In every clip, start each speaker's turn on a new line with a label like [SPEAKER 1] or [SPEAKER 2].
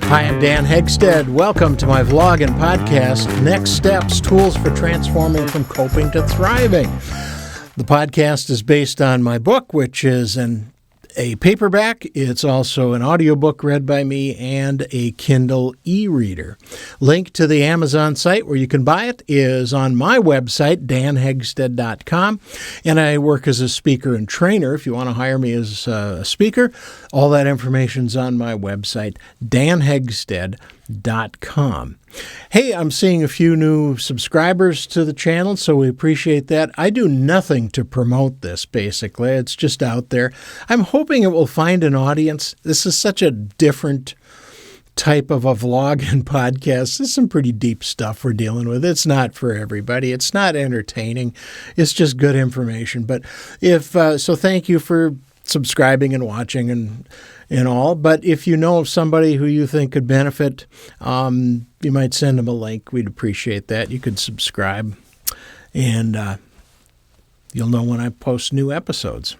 [SPEAKER 1] Hi, I'm Dan Hegstead. Welcome to my vlog and podcast, Next Steps, Tools for Transforming from Coping to Thriving. The podcast is based on my book, which is a paperback. It's also an audiobook read by me and a Kindle e-reader. Link to the Amazon site where you can buy it is on my website, danhegstead.com. And I work as a speaker and trainer. If you want to hire me as a speaker, all that information's on my website, danhegstead.com. Hey, I'm seeing a few new subscribers to the channel, so we appreciate that. I do nothing to promote this, basically. It's just out there. I'm hoping it will find an audience. This is such a different type of a vlog and podcast. This is some pretty deep stuff we're dealing with. It's not for everybody. It's not entertaining. It's just good information. But so thank you for subscribing and watching and all. But if you know of somebody who you think could benefit, you might send them a link. We'd appreciate that. You could subscribe, and you'll know when I post new episodes.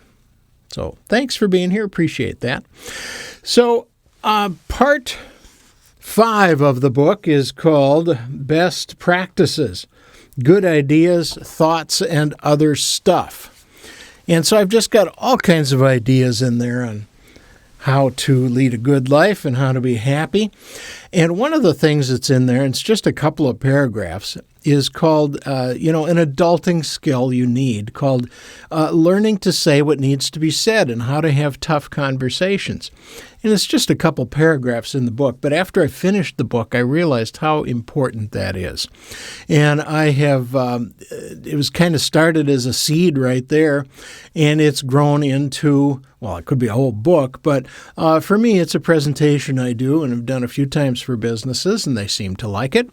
[SPEAKER 1] So thanks for being here. Appreciate that. So part 5 of the book is called Best Practices, Good Ideas, Thoughts, and Other Stuff. And so I've just got all kinds of ideas in there on how to lead a good life and how to be happy. And one of the things that's in there, and it's just a couple of paragraphs, is called, an adulting skill you need, called learning to say what needs to be said and how to have tough conversations. And it's just a couple paragraphs in the book. But after I finished the book, I realized how important that is. And I have, it was kind of started as a seed right there, and it's grown into, well, it could be a whole book, but for me, it's a presentation I do, and I've done a few times for businesses, and they seem to like it.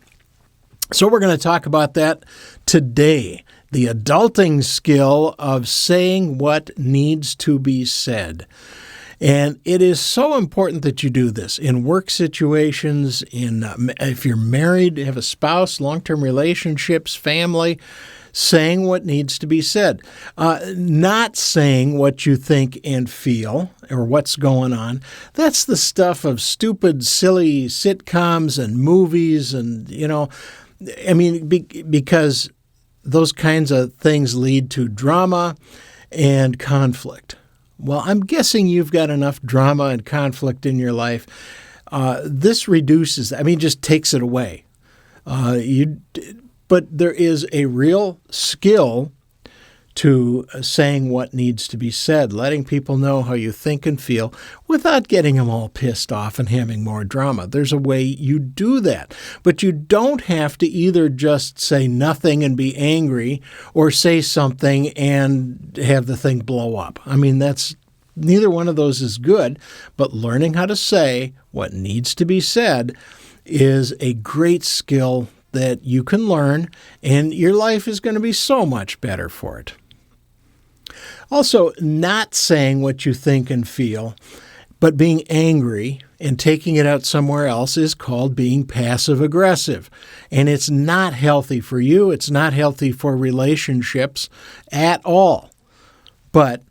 [SPEAKER 1] So we're going to talk about that today, the adulting skill of saying what needs to be said. And it is so important that you do this in work situations, if you're married, have a spouse, long-term relationships, family, saying what needs to be said. Not saying what you think and feel or what's going on. That's the stuff of stupid, silly sitcoms and movies and, because those kinds of things lead to drama and conflict. Well, I'm guessing you've got enough drama and conflict in your life. This reduces, just takes it away. But there is a real skill to saying what needs to be said, letting people know how you think and feel without getting them all pissed off and having more drama. There's a way you do that. But you don't have to either just say nothing and be angry or say something and have the thing blow up. Neither one of those is good, but learning how to say what needs to be said is a great skill that you can learn, and your life is going to be so much better for it. Also, not saying what you think and feel, but being angry and taking it out somewhere else is called being passive-aggressive. And it's not healthy for you. It's not healthy for relationships at all. But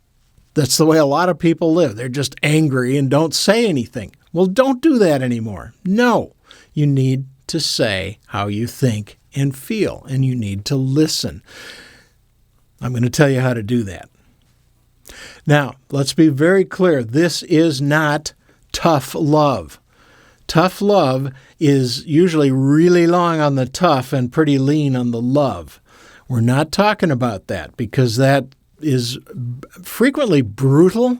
[SPEAKER 1] that's the way a lot of people live. They're just angry and don't say anything. Well, don't do that anymore. No, you need to say how you think and feel, and you need to listen. I'm going to tell you how to do that. Now, let's be very clear. This is not tough love. Tough love is usually really long on the tough and pretty lean on the love. We're not talking about that because that is frequently brutal.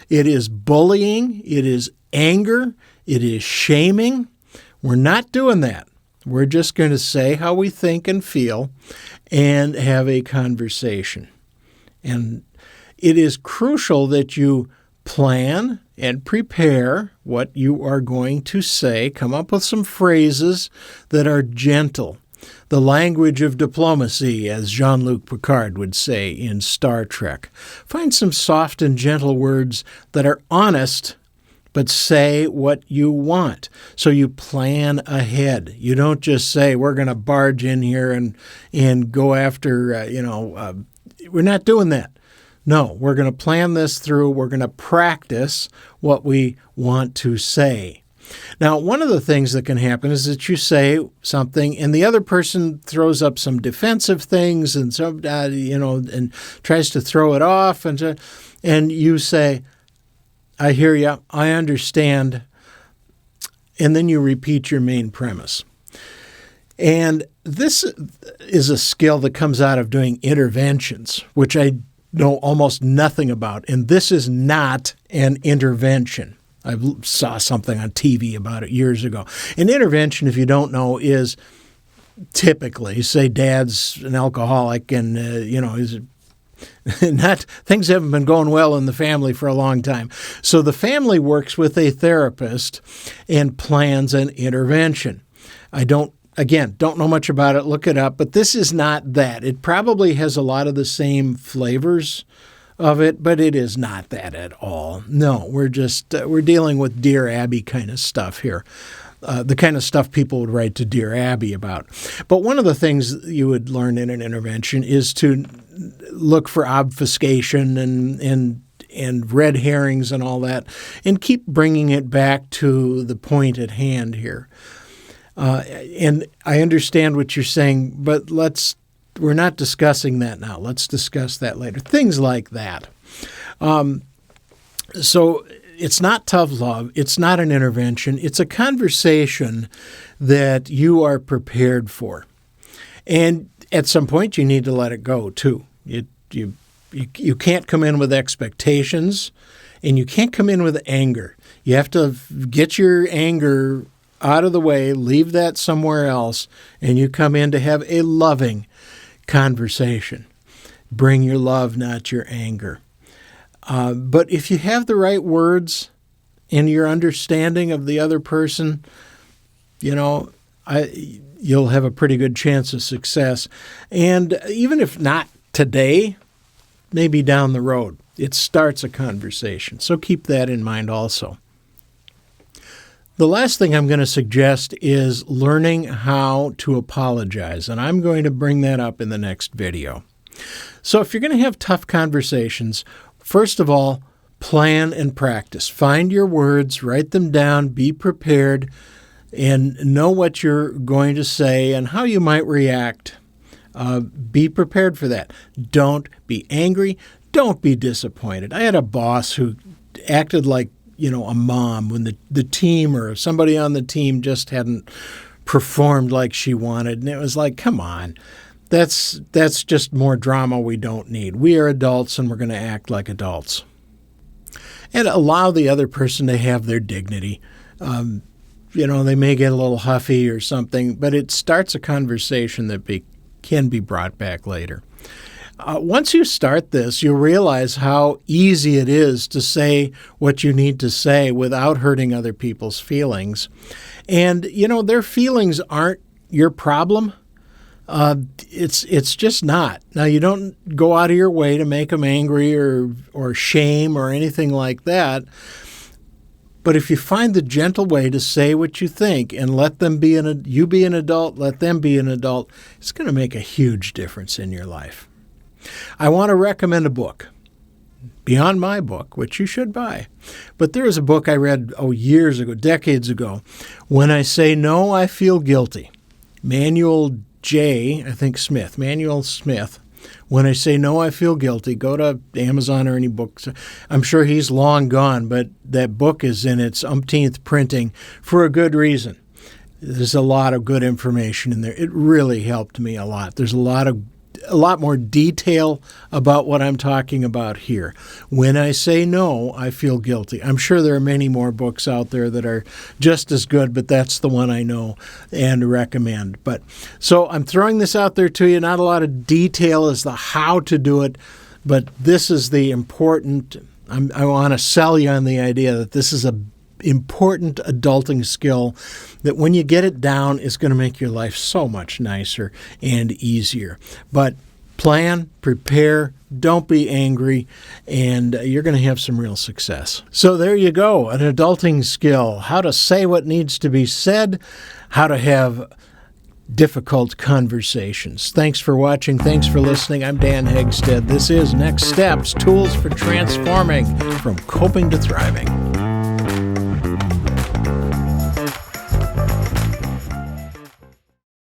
[SPEAKER 1] It is bullying. It is anger. It is shaming. We're not doing that. We're just going to say how we think and feel and have a conversation. And it is crucial that you plan and prepare what you are going to say. Come up with some phrases that are gentle. The language of diplomacy, as Jean-Luc Picard would say in Star Trek. Find some soft and gentle words that are honest, but say what you want. So you plan ahead. You don't just say, we're going to barge in here and go after, we're not doing that. No, we're going to plan this through. We're going to practice what we want to say. Now, one of the things that can happen is that you say something and the other person throws up some defensive things and some, and tries to throw it off, and you say, "I hear you, I understand," and then you repeat your main premise. And this is a skill that comes out of doing interventions, which I know almost nothing about. And this is not an intervention. I saw something on TV about it years ago. An intervention, if you don't know, is typically, say dad's an alcoholic and, things haven't been going well in the family for a long time. So the family works with a therapist and plans an intervention. I don't know much about it. Look it up. But this is not that. It probably has a lot of the same flavors of it, but it is not that at all. No, we're dealing with Dear Abby kind of stuff here. The kind of stuff people would write to Dear Abby about. But one of the things you would learn in an intervention is to look for obfuscation and red herrings and all that, and keep bringing it back to the point at hand here. And I understand what you're saying, but we're not discussing that now. Let's discuss that later. Things like that. So it's not tough love. It's not an intervention. It's a conversation that you are prepared for. And at some point, you need to let it go, too. You can't come in with expectations, and you can't come in with anger. You have to get your anger out of the way, leave that somewhere else, and you come in to have a loving conversation. Bring your love, not your anger. But if you have the right words and your understanding of the other person, you'll have a pretty good chance of success. And even if not today, maybe down the road, it starts a conversation. So keep that in mind also. The last thing I'm going to suggest is learning how to apologize, and I'm going to bring that up in the next video. So if you're going to have tough conversations, first of all, plan and practice. Find your words, write them down, be prepared, and know what you're going to say and how you might react. Be prepared for that. Don't be angry. Don't be disappointed. I had a boss who acted like a mom when the team or somebody on the team just hadn't performed like she wanted. And it was like, come on, that's just more drama we don't need. We are adults and we're going to act like adults. And allow the other person to have their dignity. They may get a little huffy or something, but it starts a conversation that can be brought back later. Once you start this, you'll realize how easy it is to say what you need to say without hurting other people's feelings. And, their feelings aren't your problem. It's just not. Now, you don't go out of your way to make them angry or shame or anything like that. But if you find the gentle way to say what you think and let them you be an adult, let them be an adult, it's going to make a huge difference in your life. I want to recommend a book beyond my book, which you should buy. But there is a book I read years ago, decades ago, When I Say No, I Feel Guilty. Manuel Smith. When I Say No, I Feel Guilty. Go to Amazon or any books. I'm sure he's long gone, but that book is in its umpteenth printing for a good reason. There's a lot of good information in there. It really helped me a lot. There's a lot more detail about what I'm talking about here. When I Say No, I Feel Guilty. I'm sure there are many more books out there that are just as good, but that's the one I know and recommend. So I'm throwing this out there to you. Not a lot of detail as to how to do it, but this is the important. I want to sell you on the idea that this is a important adulting skill that when you get it down is going to make your life so much nicer and easier. But plan, prepare, don't be angry, and you're going to have some real success. So there you go, an adulting skill, how to say what needs to be said, how to have difficult conversations. Thanks for watching. Thanks for listening. I'm Dan Hegstead. This is Next Steps, Tools for Transforming from Coping to Thriving.